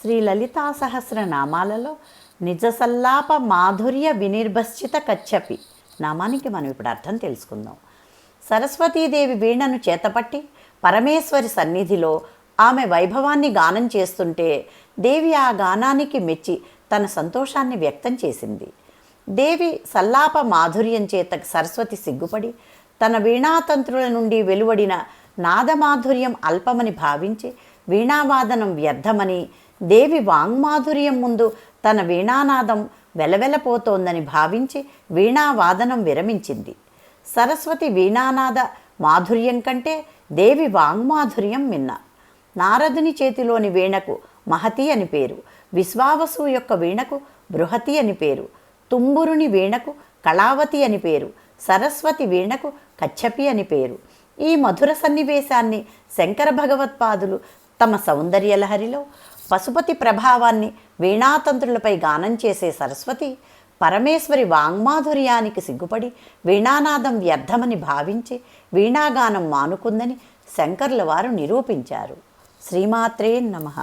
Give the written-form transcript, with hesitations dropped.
శ్రీ లలితా సహస్రనామాలలో నిజసల్లాప మాధుర్య వినిర్భశ్చిత కచ్చపి నామానికి మనం ఇప్పుడు అర్థం తెలుసుకుందాం. సరస్వతీదేవి వీణను చేతపట్టి పరమేశ్వరి సన్నిధిలో ఆమె వైభవాన్ని గానం చేస్తుంటే దేవి ఆ గానానికి మెచ్చి తన సంతోషాన్ని వ్యక్తం చేసింది. దేవి సల్లాప మాధుర్యం చేత సరస్వతి సిగ్గుపడి తన వీణాతంత్రుల నుండి వెలువడిన నాదమాధుర్యం అల్పమని భావించి వీణావాదనం వ్యర్థమని, దేవి వాంగ్మాధుర్యం ముందు తన వీణానాదం వెలవెలపోతోందని భావించి వీణావాదనం విరమించింది. సరస్వతి వీణానాద మాధుర్యం కంటే దేవి వాంగ్మాధుర్యం మిన్న. నారదుని చేతిలోని వీణకు మహతి అని పేరు, విశ్వావసు యొక్క వీణకు బృహతి అని పేరు, తుంబురుని వీణకు కళావతి అని పేరు, సరస్వతి వీణకు కచ్చపి అని పేరు. ఈ మధుర సన్నివేశాన్ని శంకర భగవత్పాదులు తమ సౌందర్యలహరిలో పశుపతి ప్రభావాన్ని వీణాతంత్రులపై గానం చేసే సరస్వతి పరమేశ్వరి వాంగ్మాధుర్యానికి సిగ్గుపడి వీణానాదం వ్యర్థమని భావించి వీణాగానం మానుకుందని శంకర్ల వారు నిరూపించారు. శ్రీమాత్రే నమః.